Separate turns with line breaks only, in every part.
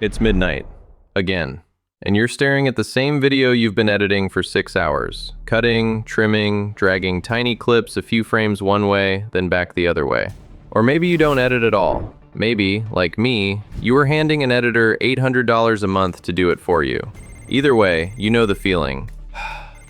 It's midnight, again, and you're staring at the same video you've been editing for 6 hours, cutting, trimming, dragging tiny clips a few frames one way, then back the other way. Or maybe you don't edit at all. Maybe, like me, you were handing an editor $800 a month to do it for you. Either way, you know the feeling.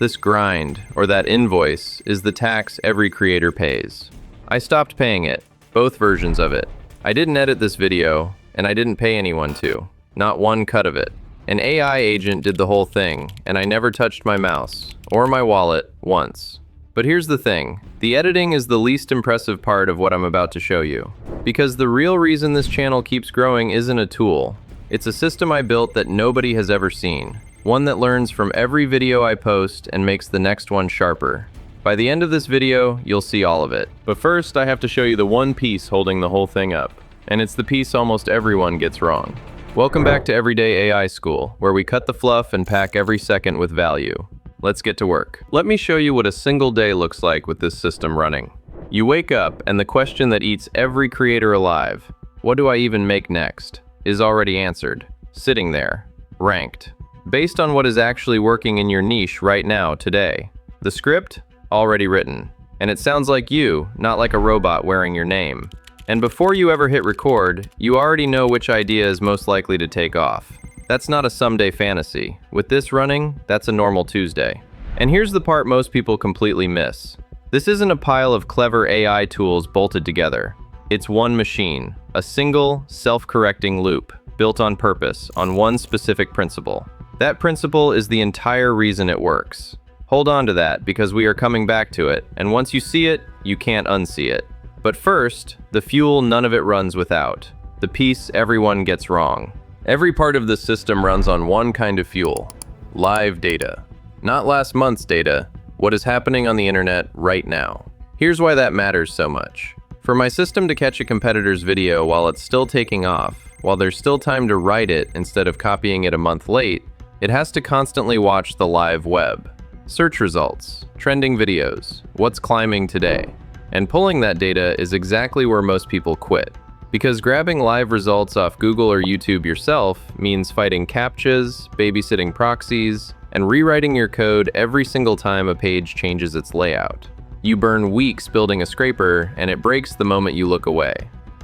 This grind, or that invoice, is the tax every creator pays. I stopped paying it, both versions of it. I didn't edit this video, and I didn't pay anyone to. Not one cut of it. An AI agent did the whole thing, and I never touched my mouse, or my wallet, once. But here's the thing, the editing is the least impressive part of what I'm about to show you. Because the real reason this channel keeps growing isn't a tool. It's a system I built that nobody has ever seen. One that learns from every video I post and makes the next one sharper. By the end of this video, you'll see all of it. But first, I have to show you the one piece holding the whole thing up. And it's the piece almost everyone gets wrong. Welcome back to Everyday AI School, where we cut the fluff and pack every second with value. Let's get to work. Let me show you what a single day looks like with this system running. You wake up, and the question that eats every creator alive, what do I even make next, is already answered. Sitting there, ranked. Based on what is actually working in your niche right now, today. The script? Already written. And it sounds like you, not like a robot wearing your name. And before you ever hit record, you already know which idea is most likely to take off. That's not a someday fantasy. With this running, that's a normal Tuesday. And here's the part most people completely miss. This isn't a pile of clever AI tools bolted together. It's one machine, a single, self-correcting loop, built on purpose, on one specific principle. That principle is the entire reason it works. Hold on to that, because we are coming back to it, and once you see it, you can't unsee it. But first, the fuel none of it runs without. The piece everyone gets wrong. Every part of the system runs on one kind of fuel. Live data. Not last month's data, what is happening on the internet right now. Here's why that matters so much. For my system to catch a competitor's video while it's still taking off, while there's still time to write it instead of copying it a month late, it has to constantly watch the live web. Search results, trending videos, what's climbing today. And pulling that data is exactly where most people quit. Because grabbing live results off Google or YouTube yourself means fighting CAPTCHAs, babysitting proxies, and rewriting your code every single time a page changes its layout. You burn weeks building a scraper, and it breaks the moment you look away.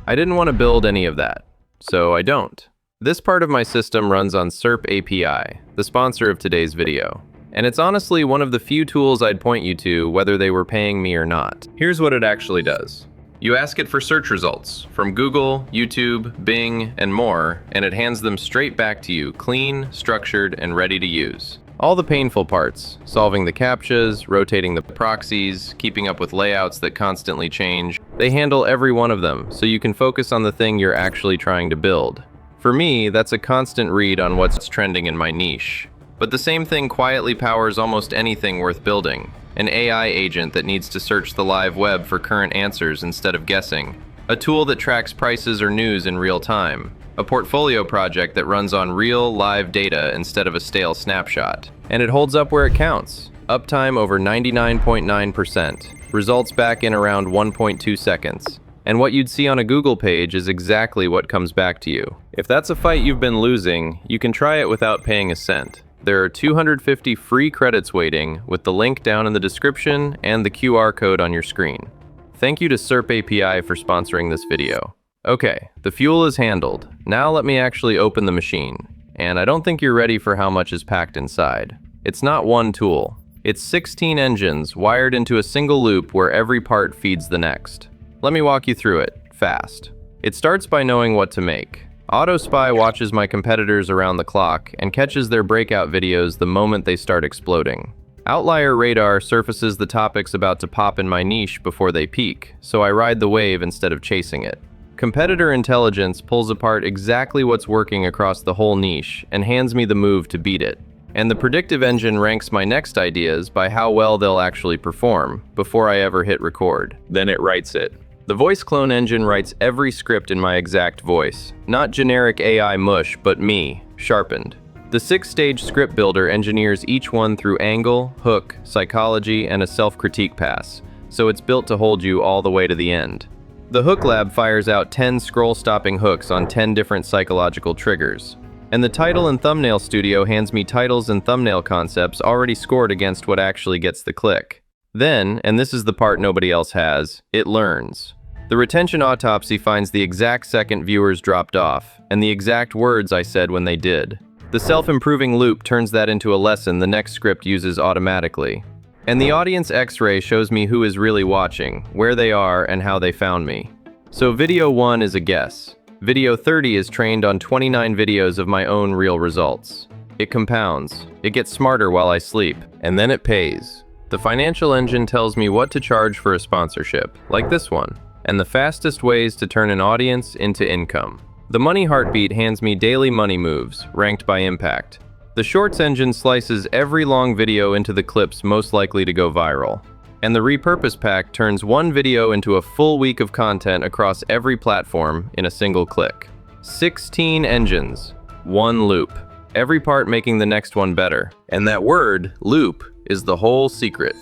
I didn't want to build any of that, so I don't. This part of my system runs on SERP API, the sponsor of today's video. And it's honestly one of the few tools I'd point you to, whether they were paying me or not. Here's what it actually does. You ask it for search results from Google, YouTube, Bing, and more, and it hands them straight back to you, clean, structured, and ready to use. All the painful parts, solving the CAPTCHAs, rotating the proxies, keeping up with layouts that constantly change, they handle every one of them, so you can focus on the thing you're actually trying to build. For me, that's a constant read on what's trending in my niche. But the same thing quietly powers almost anything worth building. An AI agent that needs to search the live web for current answers instead of guessing. A tool that tracks prices or news in real time. A portfolio project that runs on real, live data instead of a stale snapshot. And it holds up where it counts. Uptime over 99.9%. Results back in around 1.2 seconds. And what you'd see on a Google page is exactly what comes back to you. If that's a fight you've been losing, you can try it without paying a cent. There are 250 free credits waiting, with the link down in the description and the QR code on your screen. Thank you to SERP API for sponsoring this video. Okay, the fuel is handled. Now let me actually open the machine. And I don't think you're ready for how much is packed inside. It's not one tool. It's 16 engines wired into a single loop where every part feeds the next. Let me walk you through it, fast. It starts by knowing what to make. AutoSpy watches my competitors around the clock and catches their breakout videos the moment they start exploding. Outlier Radar surfaces the topics about to pop in my niche before they peak, so I ride the wave instead of chasing it. Competitor Intelligence pulls apart exactly what's working across the whole niche and hands me the move to beat it. And the predictive engine ranks my next ideas by how well they'll actually perform before I ever hit record. Then it writes it. The voice clone engine writes every script in my exact voice. Not generic AI mush, but me, sharpened. The 6-stage script builder engineers each one through angle, hook, psychology, and a self-critique pass, so it's built to hold you all the way to the end. The Hook Lab fires out 10 scroll-stopping hooks on 10 different psychological triggers. And the title and thumbnail studio hands me titles and thumbnail concepts already scored against what actually gets the click. Then, and this is the part nobody else has, it learns. The retention autopsy finds the exact second viewers dropped off, and the exact words I said when they did. The self-improving loop turns that into a lesson the next script uses automatically. And the audience X-ray shows me who is really watching, where they are, and how they found me. So video 1 is a guess. Video 30 is trained on 29 videos of my own real results. It compounds. It gets smarter while I sleep, and then it pays. The financial engine tells me what to charge for a sponsorship, like this one, and the fastest ways to turn an audience into income. The Money Heartbeat hands me daily money moves, ranked by impact. The Shorts engine slices every long video into the clips most likely to go viral. And the Repurpose Pack turns one video into a full week of content across every platform in a single click. 16 engines, one loop. Every part making the next one better. And that word, loop, is the whole secret.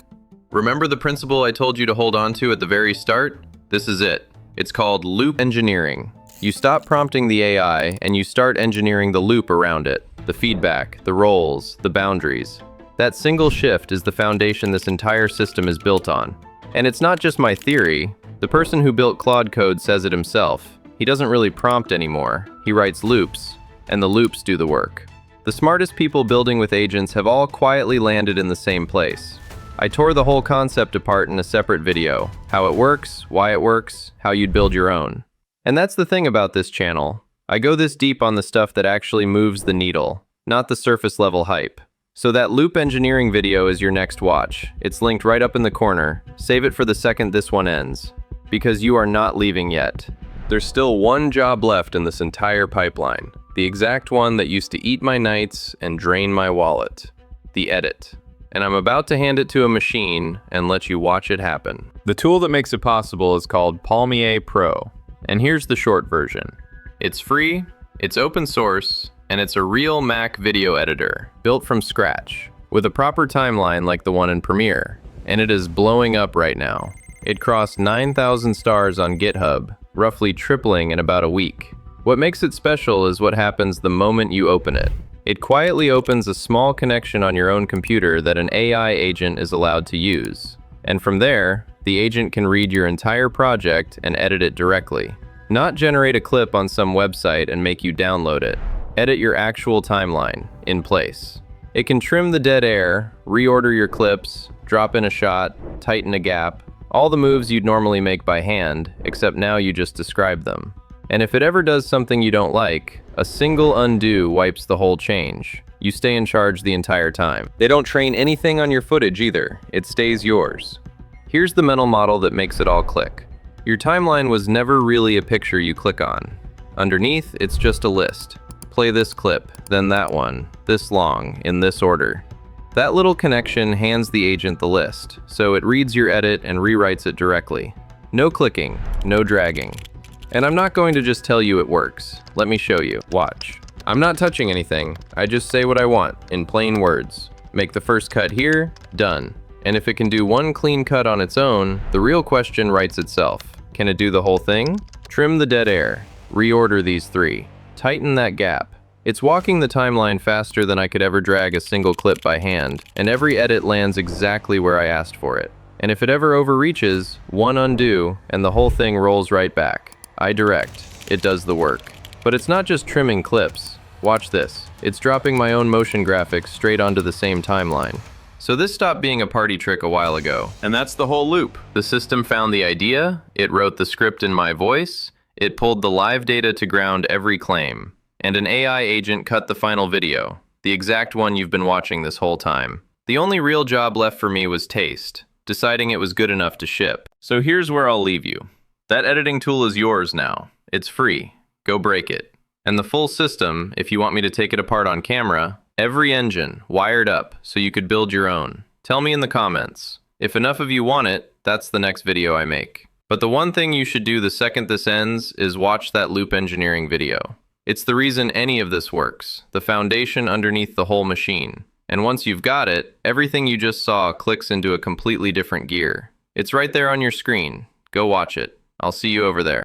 Remember the principle I told you to hold on to at the very start? This is it. It's called loop engineering. You stop prompting the AI and you start engineering the loop around it. The feedback, the roles, the boundaries. That single shift is the foundation this entire system is built on. And it's not just my theory. The person who built Claude Code says it himself. He doesn't really prompt anymore. He writes loops, and the loops do the work. The smartest people building with agents have all quietly landed in the same place. I tore the whole concept apart in a separate video. How it works, why it works, how you'd build your own. And that's the thing about this channel. I go this deep on the stuff that actually moves the needle, not the surface level hype. So that loop engineering video is your next watch. It's linked right up in the corner. Save it for the second this one ends. Because you are not leaving yet. There's still one job left in this entire pipeline. The exact one that used to eat my nights and drain my wallet. The edit. And I'm about to hand it to a machine and let you watch it happen. The tool that makes it possible is called Palmier Pro. And here's the short version. It's free, it's open source, and it's a real Mac video editor, built from scratch, with a proper timeline like the one in Premiere. And it is blowing up right now. It crossed 9,000 stars on GitHub, roughly tripling in about a week. What makes it special is what happens the moment you open it. It quietly opens a small connection on your own computer that an AI agent is allowed to use. And from there, the agent can read your entire project and edit it directly. Not generate a clip on some website and make you download it. Edit your actual timeline, in place. It can trim the dead air, reorder your clips, drop in a shot, tighten a gap, all the moves you'd normally make by hand, except now you just describe them. And if it ever does something you don't like, a single undo wipes the whole change. You stay in charge the entire time. They don't train anything on your footage either. It stays yours. Here's the mental model that makes it all click. Your timeline was never really a picture you click on. Underneath, it's just a list. Play this clip, then that one, this long, in this order. That little connection hands the agent the list, so it reads your edit and rewrites it directly. No clicking, no dragging. And I'm not going to just tell you it works. Let me show you. Watch. I'm not touching anything. I just say what I want, in plain words. Make the first cut here, done. And if it can do one clean cut on its own, the real question writes itself. Can it do the whole thing? Trim the dead air. Reorder these three. Tighten that gap. It's walking the timeline faster than I could ever drag a single clip by hand, and every edit lands exactly where I asked for it. And if it ever overreaches, one undo, and the whole thing rolls right back. I direct. It does the work. But it's not just trimming clips. Watch this. It's dropping my own motion graphics straight onto the same timeline. So this stopped being a party trick a while ago, and that's the whole loop. The system found the idea, it wrote the script in my voice, it pulled the live data to ground every claim, and an AI agent cut the final video, the exact one you've been watching this whole time. The only real job left for me was taste, deciding it was good enough to ship. So here's where I'll leave you. That editing tool is yours now. It's free. Go break it. And the full system, if you want me to take it apart on camera, every engine, wired up, so you could build your own. Tell me in the comments. If enough of you want it, that's the next video I make. But the one thing you should do the second this ends is watch that loop engineering video. It's the reason any of this works, the foundation underneath the whole machine. And once you've got it, everything you just saw clicks into a completely different gear. It's right there on your screen. Go watch it. I'll see you over there.